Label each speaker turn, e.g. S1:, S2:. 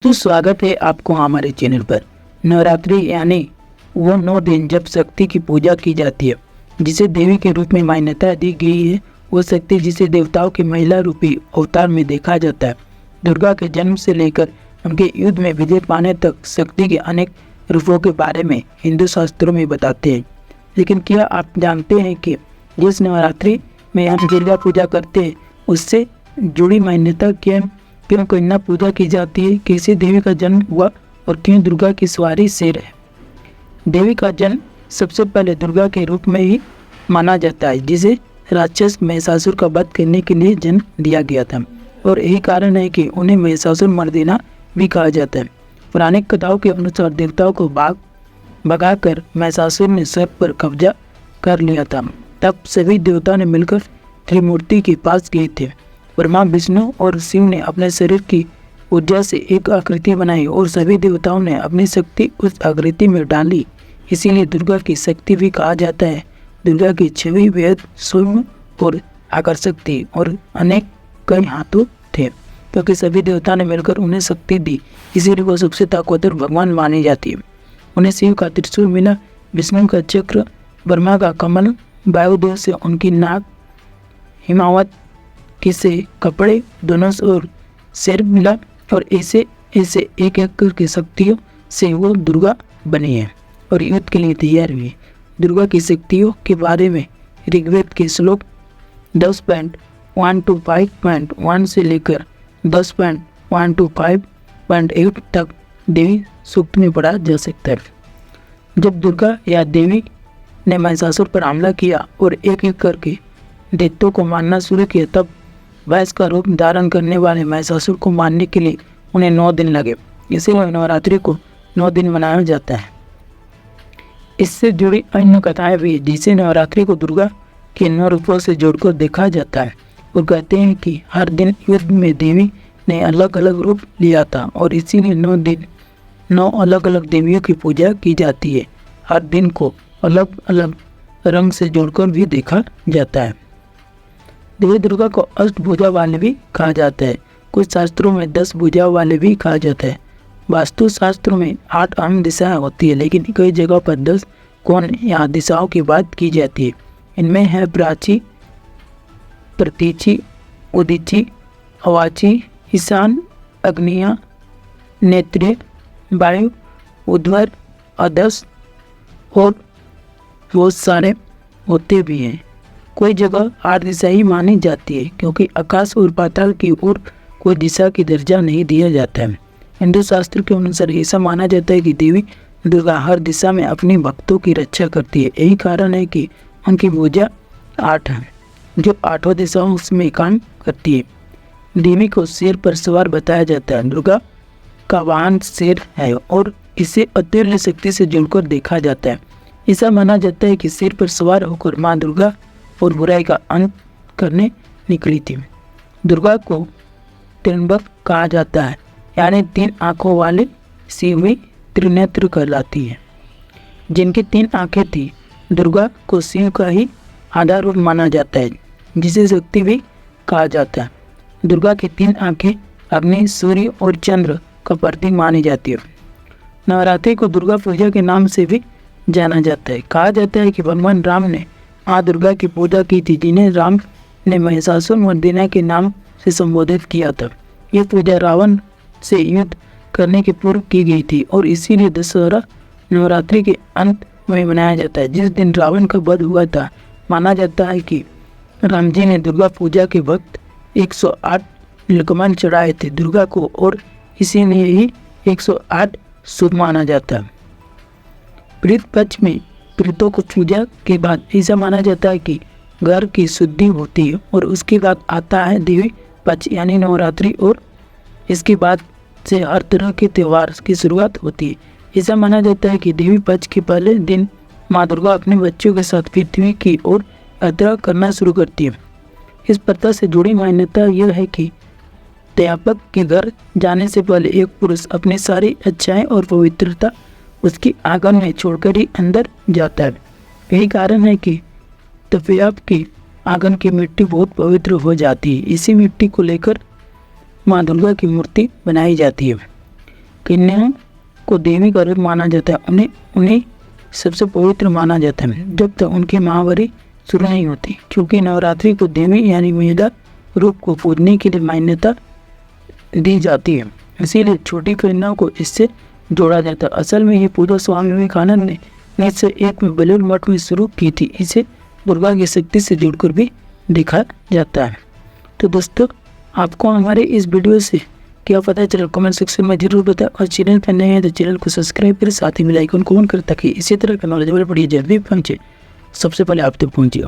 S1: तो स्वागत है आपको हमारे चैनल पर। नवरात्रि यानी वो 9 दिन जब शक्ति की पूजा की जाती है, जिसे देवी के रूप में मान्यता दी गई है। वो शक्ति जिसे देवताओं के महिला रूपी अवतार में देखा जाता है। दुर्गा के जन्म से लेकर उनके युद्ध में विजय पाने तक शक्ति के अनेक रूपों के बारे में हिंदू शास्त्रों में बताते हैं। लेकिन क्या आप जानते हैं कि जिस नवरात्रि में हम दुर्गा पूजा करते हैं उससे जुड़ी मान्यता क्या, क्यों कन्या पूजा की जाती है, कैसे देवी का जन्म हुआ और क्यों दुर्गा की सवारी शेर है। देवी का जन्म सबसे पहले दुर्गा के रूप में ही माना जाता है, जिसे राक्षस महिषासुर का वध करने के लिए जन्म दिया गया था और यही कारण है कि उन्हें महिषासुर मर्दिना भी कहा जाता है। पौराणिक कथाओं के अनुसार देवताओं को भगाकर महिषासुर ने स्वर्ग पर कब्जा कर लिया था। तब सभी देवताओं ने मिलकर त्रिमूर्ति के पास गए थे। ब्रह्मा, विष्णु और शिव ने अपने शरीर की ऊर्जा से एक आकृति बनाई और सभी देवताओं ने अपनी शक्ति उस आकृति में डाली। इसीलिए दुर्गा की शक्ति भी कहा जाता है। दुर्गा की छवि वेद, सौम्य और आकर्षक थी और अनेक कई हाथों थे, क्योंकि सभी देवताओं ने मिलकर उन्हें शक्ति दी। इसीलिए वो सबसे ताकतवर भगवान मानी जाती है। उन्हें शिव का त्रिशूल मिला, विष्णु का चक्र, ब्रह्मा का कमल, वायुदेव से उनकी नाग, हिमावत से कपड़े, दोनों ओर सिर मिला और ऐसे एक एक करके शक्तियों से वो दुर्गा बनी है और युद्ध के लिए तैयार हुई। दुर्गा की शक्तियों के बारे में ऋग्वेद के श्लोक 10.1 to 5.1 से लेकर 10.1 to 5.8 तक देवी सूक्त में पढ़ा जा सकता है। जब दुर्गा या देवी ने महिषासुर पर हमला किया और एक एक करके दैत्यों को मारना शुरू किया, तब भैंस का रूप धारण करने वाले महिषासुर को मारने के लिए उन्हें 9 दिन लगे। इसीलिए नवरात्रि को 9 दिन मनाया जाता है। इससे जुड़ी अन्य कथाएं भी, जिसे नवरात्रि को दुर्गा के 9 रूपों से जोड़कर देखा जाता है और कहते हैं कि हर दिन युद्ध में देवी ने अलग अलग रूप लिया था और इसीलिए 9 दिन 9 अलग अलग देवियों की पूजा की जाती है। हर दिन को अलग अलग रंग से जोड़कर भी देखा जाता है। देवी दुर्गा को अष्टभुजा वाले भी कहा जाता है। कुछ शास्त्रों में 10 भुजाओं वाले भी कहा जाता है। वास्तु शास्त्रों में 8 अहम दिशाएं होती है, लेकिन कई जगहों पर 10 कोण या दिशाओं की बात की जाती है। इनमें है प्राची, प्रतीची, उदीची, अवाची, ईशान, अग्निया, नेत्रे, वायु, उध्वर, अदस और बहुत सारे होते भी हैं। कोई जगह 8 दिशा ही मानी जाती है, क्योंकि आकाश और पाताल की ओर कोई दिशा की दर्जा नहीं दिया जाता है। हिंदू शास्त्र के अनुसार ऐसा माना जाता है कि देवी दुर्गा हर दिशा में अपने भक्तों की रक्षा करती है। यही कारण है कि उनकी भुजा 8 है, जो 8 दिशाओं में काम करती है। देवी को शेर पर सवार बताया जाता है। दुर्गा का वाहन शेर है और इसे अतुल्य शक्ति से जुड़कर देखा जाता है। ऐसा माना जाता है कि शेर पर सवार होकर माँ दुर्गा और बुराई का अंत करने निकली थी। दुर्गा को त्र्यंबक कहा जाता है, यानी 3 आँखों वाले शिव भी त्रिनेत्र कहलाती है। जिनकी 3 आँखें थी, दुर्गा को शिव का ही आधार रूप माना जाता है, जिसे शक्ति भी कहा जाता है। दुर्गा की 3 आँखें अग्नि, सूर्य और चंद्र का प्रतीक मानी जाती है। नवरात्रि को दुर्गा पूजा के नाम से भी जाना जाता है। कहा जाता है कि भगवान राम ने माँ दुर्गा की पूजा की थी, जिन्हें राम ने महिषासुर मर्दिना के नाम से संबोधित किया था। यह पूजा रावण से युद्ध करने के पूर्व की गई थी और इसीलिए दशहरा नवरात्रि के अंत में मनाया जाता है। जिस दिन रावण का वध हुआ था, माना जाता है कि राम जी ने दुर्गा पूजा के वक्त 108 नीलकमल चढ़ाए थे दुर्गा को और इसीलिए ही 108 शुभ माना जाता है। प्रीत पक्ष में प्रीतों को पूजा के बाद ऐसा माना जाता है कि घर की शुद्धि होती है और उसके बाद आता है देवी पक्ष यानी नवरात्रि और इसके बाद से हर तरह के त्यौहार की शुरुआत होती है। ऐसा माना जाता है कि देवी पक्ष के पहले दिन माँ दुर्गा अपने बच्चों के साथ पृथ्वी की ओर यात्रा करना शुरू करती है। इस प्रथा से जुड़ी मान्यता यह है कि अध्यापक के घर जाने से पहले एक पुरुष अपनी सारी अच्छाएं और पवित्रता उसकी आंगन में छोड़कर ही अंदर जाता है। यही कारण है कि तपेयाप की आंगन की मिट्टी बहुत पवित्र हो जाती है। इसी मिट्टी को लेकर माँ दुर्गा की मूर्ति बनाई जाती है। कन्याओं को देवी का रूप माना जाता है। उन्हें सबसे पवित्र माना जाता है जब तक उनकी महावारी शुरू नहीं होती, क्योंकि नवरात्रि को देवी यानी महिला रूप को पूजने के लिए मान्यता दी जाती है, इसीलिए छोटी कन्याओं को इससे जोड़ा जाता है। असल में ये पूजा स्वामी विवेकानंद ने 1901 में बेलूर मठ में शुरू की थी। इसे दुर्गा की शक्ति से जुड़कर भी देखा जाता है। तो दोस्तों, आपको हमारे इस वीडियो से क्या पता चला, कमेंट सेक्शन में जरूर बताएं। और चैनल पर नए हैं तो चैनल को सब्सक्राइब करें, साथ ही बेल आइकन को ऑन करें ताकि इसी तरह का नॉलेजेबल वीडियो जब भी पहुंचे सबसे पहले आप तक पहुंचे।